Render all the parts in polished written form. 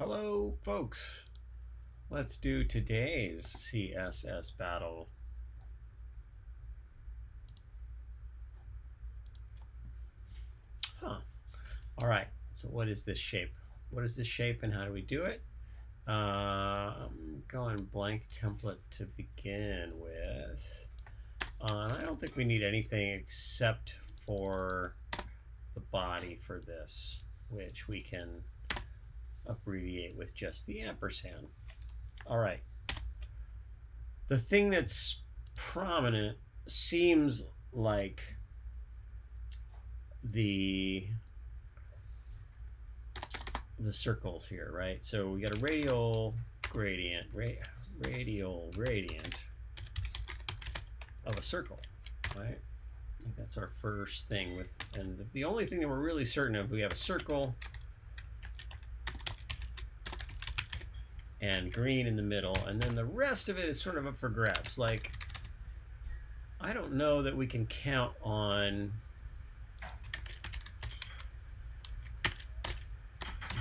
Hello, folks. Let's do today's CSS battle. All right, so what is this shape? What is this shape and how do we do it? I'm going blank template to begin with. I don't think we need anything except for the body for this, which we can abbreviate with just the ampersand. All right. The thing that's prominent seems like the circles here, right? So we got a radial gradient of a circle, right? I think that's our first thing with, and the only thing that we're really certain of, we have a circle and green in the middle, and then the rest of it is sort of up for grabs. Like, I don't know that we can count on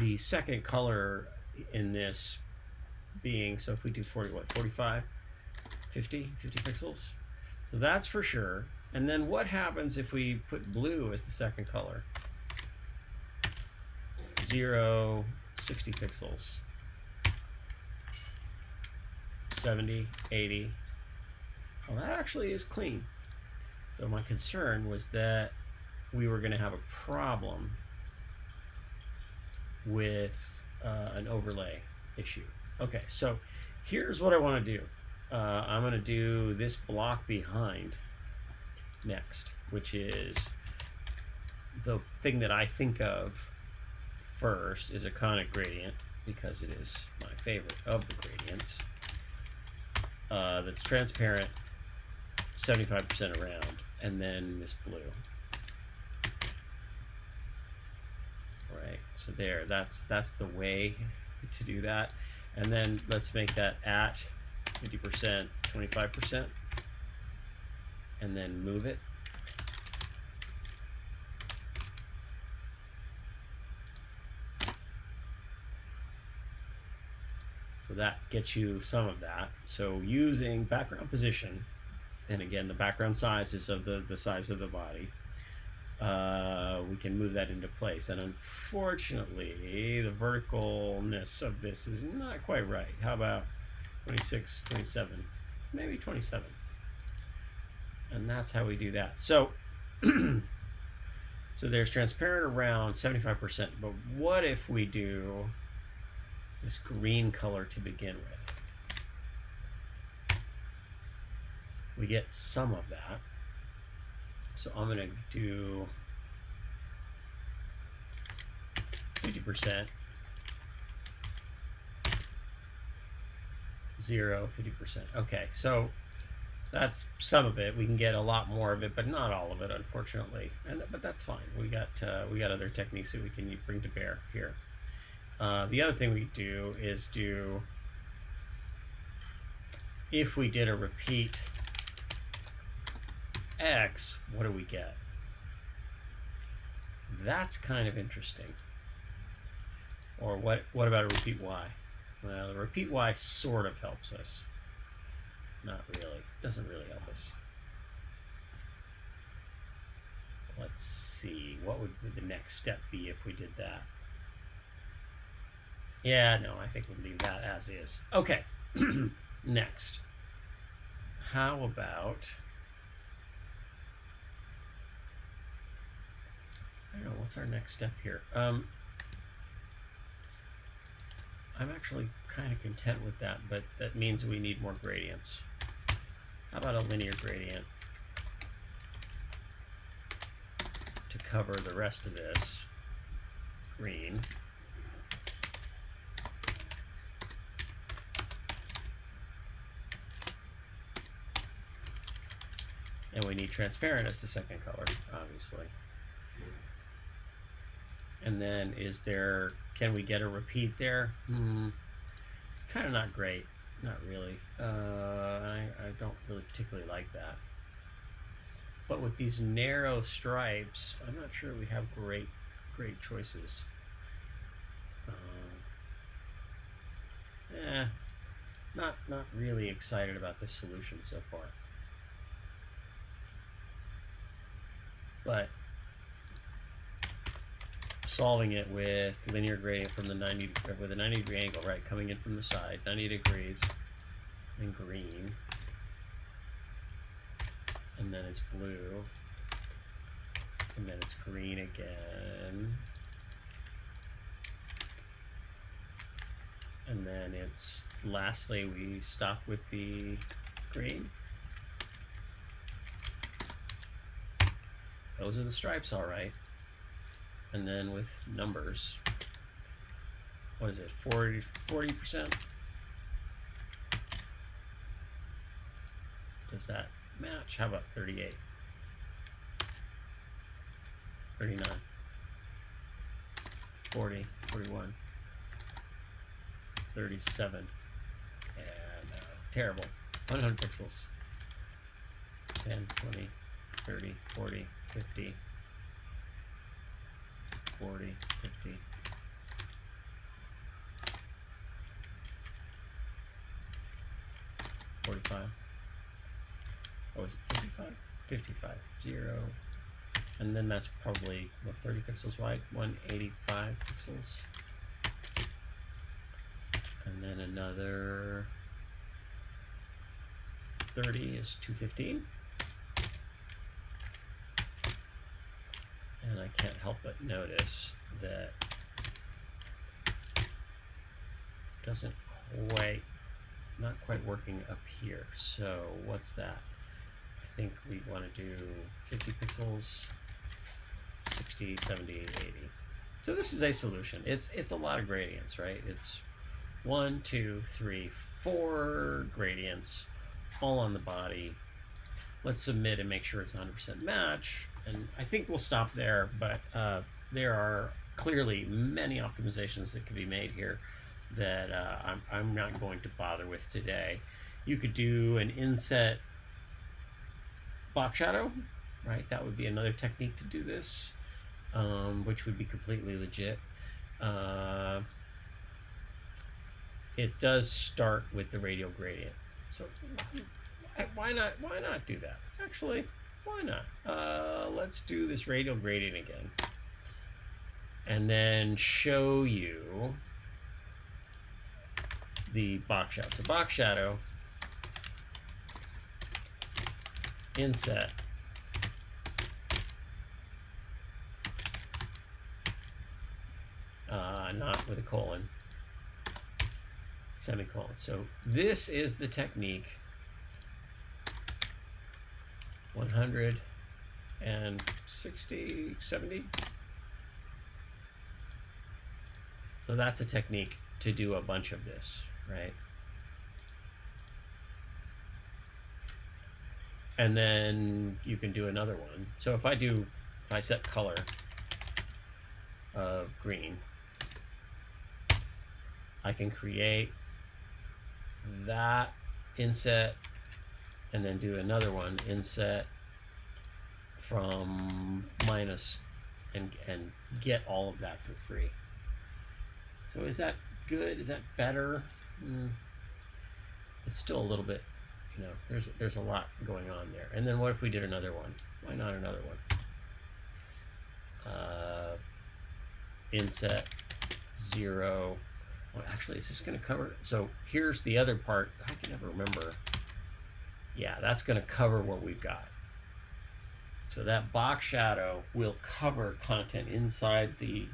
the second color in this being, so if we do 45, 50 pixels. So that's for sure. And then what happens if we put blue as the second color? 0, 60 pixels. 70, 80. Well, that actually is clean. So my concern was that we were going to have a problem with an overlay issue. Okay, so here's what I want to do. I'm going to do this block behind next, which is the thing that I think of first is a conic gradient, because it is my favorite of the gradients. That's transparent, 75% around, and then this blue. Right, so there, that's the way to do that. And then let's make that at 50%, 25%, and then move it. So that gets you some of that. So using background position, and again, the background size is of the size of the body, we can move that into place. And unfortunately, the verticalness of this is not quite right. How about 26, 27, maybe 27? And that's how we do that. So, so there's transparent around 75%, but what if we do this green color to begin with? We get some of that. So I'm going to do 50%, 0, 50%. Okay, so that's some of it. We can get a lot more of it, but not all of it, unfortunately. But that's fine. We got other techniques that we can bring to bear here. The other thing we do is if we did a repeat X, what do we get? That's kind of interesting. Or what about a repeat Y? Well, the repeat Y sort of helps us. Not really. Doesn't really help us. Let's see. What would the next step be if we did that? Yeah, no, I think we'll leave that as is. Okay. Next. How about, I don't know, what's our next step here? I'm actually kind of content with that, but that means we need more gradients. How about a linear gradient to cover the rest of this green? And we need transparent as the second color, obviously. And then can we get a repeat there? It's kind of not great. Not really. I don't really particularly like that. But with these narrow stripes, I'm not sure we have great choices. not really excited about this solution so far. But solving it with linear gradient from the 90 with a 90-degree angle, right, coming in from the side, 90 degrees, and green, and then it's blue, and then it's green again, and then it's lastly we stop with the green. Those are the stripes, all right. And then with numbers, what is it, 40%? Does that match? How about 38? 39, 40, 41, 37, and terrible, 100 pixels, 10, 20, 30, 40, 50, 40, 50, 45, oh, is it 55? 55, 0, and then that's probably, what, 30 pixels wide, 185 pixels, and then another 30 is 215, and I can't help but notice that it doesn't quite, not quite working up here. So what's that? I think we want to do 50 pixels, 60, 70, 80. So this is a solution. It's a lot of gradients, right? It's 1, 2, 3, 4 gradients all on the body. Let's submit and make sure it's 100% match. And I think we'll stop there, but there are clearly many optimizations that could be made here that I'm not going to bother with today. You could do an inset box shadow, right? That would be another technique to do this, which would be completely legit. It does start with the radial gradient. So why not do that? Actually, why not? Let's do this radial gradient again, and then show you the box shadow. So box shadow, inset, not with a colon, semicolon. So this is the technique. 160, 70. So that's a technique to do a bunch of this, right? And then you can do another one. So if I set color of green, I can create that inset and then do another one, inset from minus, and get all of that for free. So is that good? Is that better? It's still a little bit, you know, there's a lot going on there. And then what if we did another one? Why not another one? Inset 0. Well, actually, is this going to cover? So here's the other part. I can never remember. Yeah, that's going to cover what we've got. So that box shadow will cover content inside the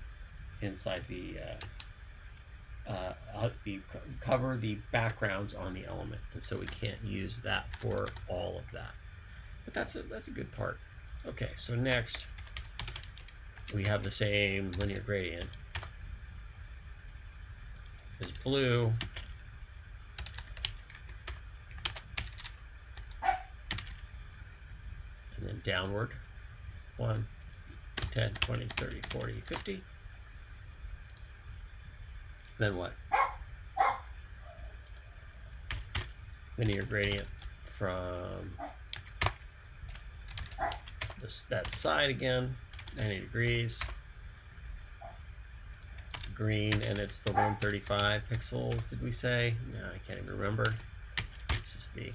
cover the backgrounds on the element, and so we can't use that for all of that. But that's a good part. Okay, so next we have the same linear gradient. There's blue. And then downward. 1, 10, 20, 30, 40, 50. Then what? Linear gradient from that side again, 90 degrees. green, and it's the 135 pixels, did we say? No, I can't even remember. It's just the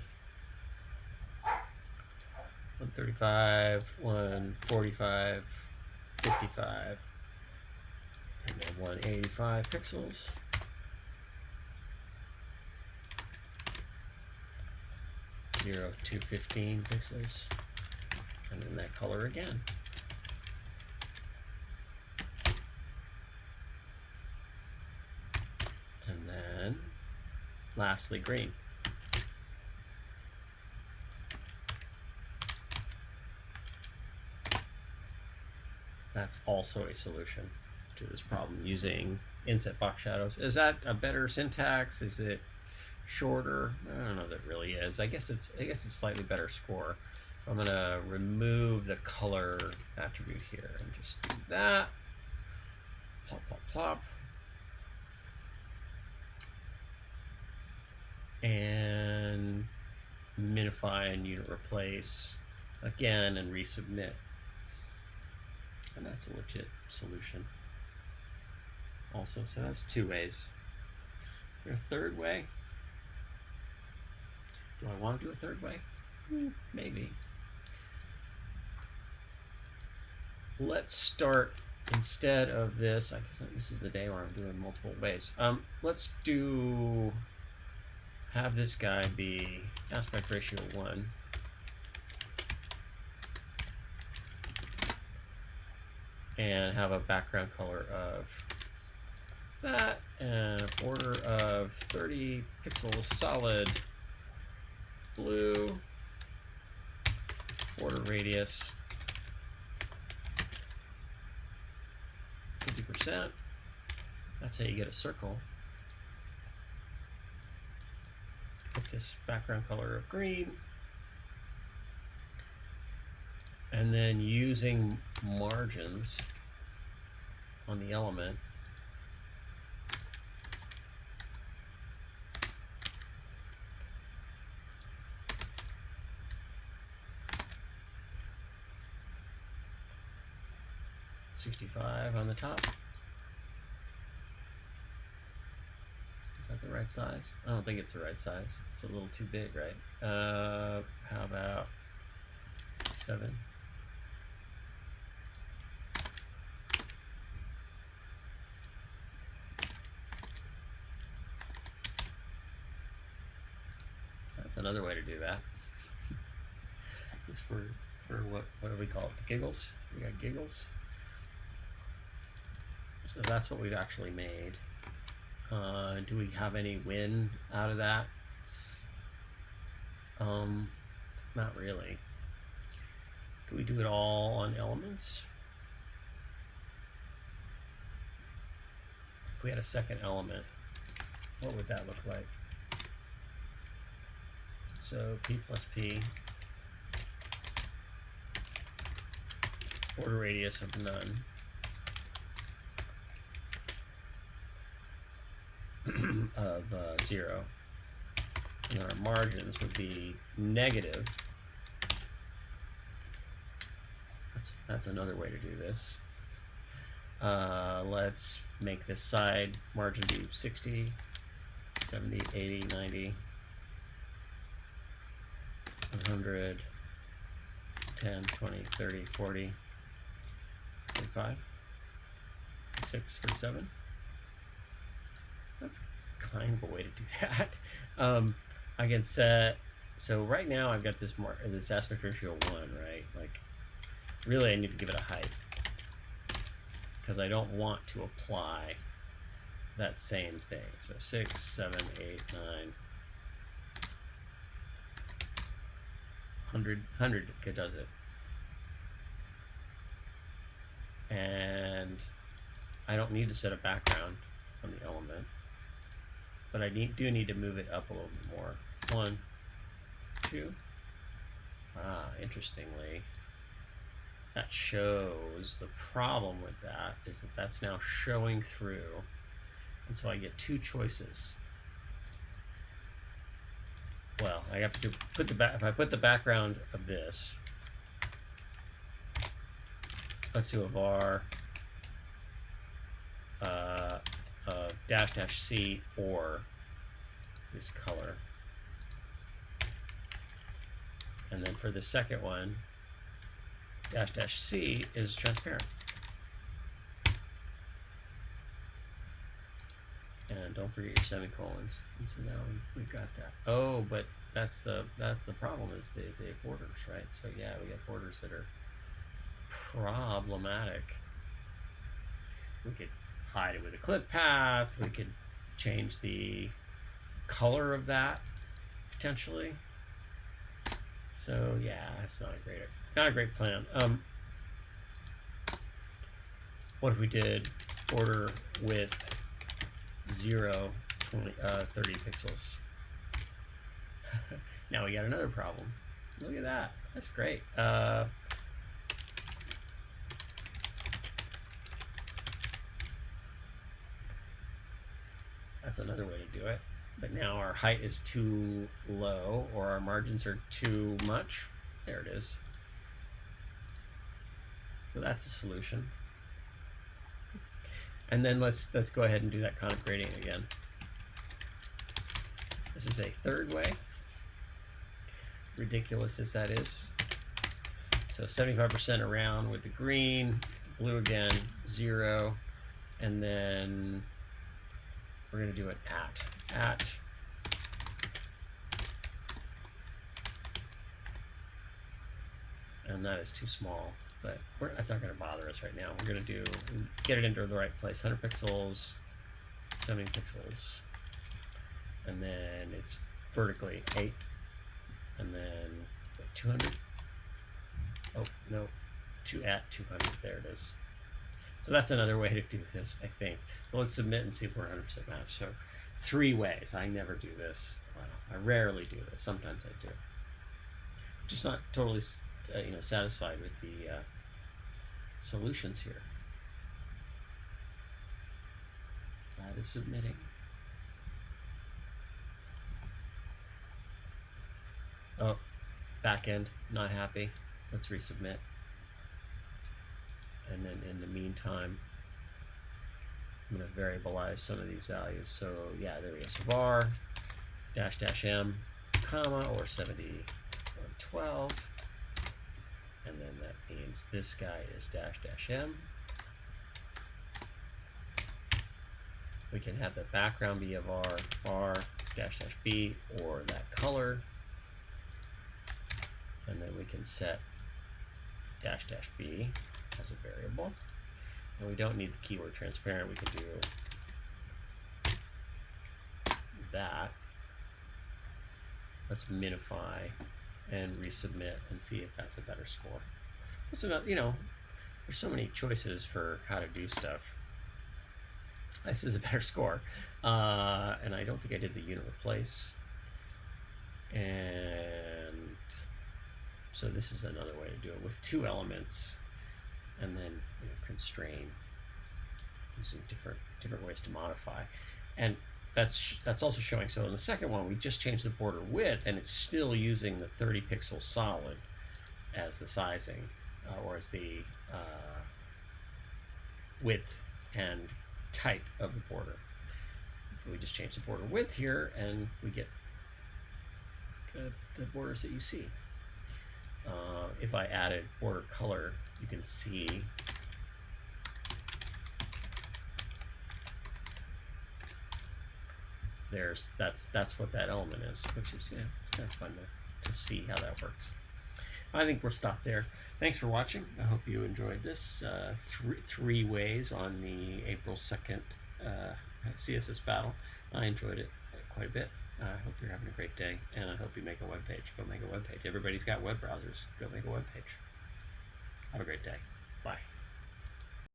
135, 145, 55, and then 185 pixels. Zero to 15 pixels, and then that color again. And then lastly green. That's also a solution to this problem using inset box shadows. Is that a better syntax? Is it shorter? I don't know that it really is. I guess it's slightly better score. So I'm gonna remove the color attribute here and just do that. Plop, plop, plop. And minify and unit replace again and resubmit. And that's a legit solution also. So that's two ways. Is there a third way? Do I want to do a third way? Maybe. Let's start, instead of this, I guess this is the day where I'm doing multiple ways. Let's have this guy be aspect ratio 1. And have a background color of that, and order of 30 pixels solid blue, border radius 50%. That's how you get a circle. Put this background color of green. And then using margins on the element, .65 on the top. Is that the right size? I don't think it's the right size. It's a little too big, right? How about 7? That's another way to do that. Just for what do we call it? The giggles? We got giggles. So that's what we've actually made. Do we have any win out of that? Not really. Do we do it all on elements? If we had a second element, what would that look like? So P plus P, border radius of none, of 0, and then our margins would be negative. That's another way to do this. Let's make this side margin be 60, 70, 80, 90, 100, 10, 20, 30, 40, 45, 46, 47. That's kind of a way to do that. I can set, so right now I've got this aspect ratio 1, right? Like, really I need to give it a height because I don't want to apply that same thing. So 6, 7, 8, 9, 100 does it. And I don't need to set a background on the element, but I do need to move it up a little bit more. 1, 2. Interestingly, that shows the problem with that is that that's now showing through, and so I get two choices. Well, I have to put if I put the background of this, let's do a var --C or this color. And then for the second one, --C is transparent. And don't forget your semicolons. And so now we've got that. Oh, but that's the problem is the borders, right? So yeah, we got borders that are problematic. We could hide it with a clip path. We could change the color of that potentially. So yeah, that's not a great plan. What if we did border width 0, 20, 30 pixels? Now we got another problem. Look at that. That's great. That's another way to do it. But now our height is too low, or our margins are too much. There it is. So that's a solution. And then let's go ahead and do that conif gradient again. This is a third way, ridiculous as that is. So 75% around with the green, blue again, 0, and then we're going to do it at. And that is too small, but that's not going to bother us right now. We're going to get it into the right place. 100 pixels, 70 pixels, and then it's vertically 8, and then 200. Oh no, at 200. There it is. So that's another way to do this, I think. So let's submit and see if we're 100% matched. So 3 ways. I never do this. Well, I rarely do this. Sometimes I do. Just not totally, satisfied with the solutions here. That is submitting. Oh, back end, not happy. Let's resubmit. And then in the meantime, I'm going to variabilize some of these values. So yeah, there we go. So var --m, comma, or 70 or 12. And then that means this guy is --m. We can have the background be a var --b, or that color. And then we can set --b as a variable. And we don't need the keyword transparent. We can do that. Let's minify and resubmit and see if that's a better score. Just another, there's so many choices for how to do stuff. This is a better score. And I don't think I did the unit replace. And so this is another way to do it with 2 elements, and then constrain using different ways to modify. And that's also showing. So in the second one, we just changed the border width, and it's still using the 30 pixel solid as the sizing, or as the width and type of the border. We just change the border width here, and we get the borders that you see. If I added border color, you can see that's what that element is, which is it's kind of fun to see how that works. I think we'll stop there. Thanks for watching. I hope you enjoyed this. Three ways on the April 2nd CSS Battle. I enjoyed it quite a bit. I hope you're having a great day, and I hope you make a web page. Go make a web page. Everybody's got web browsers. Go make a web page. Have a great day. Bye.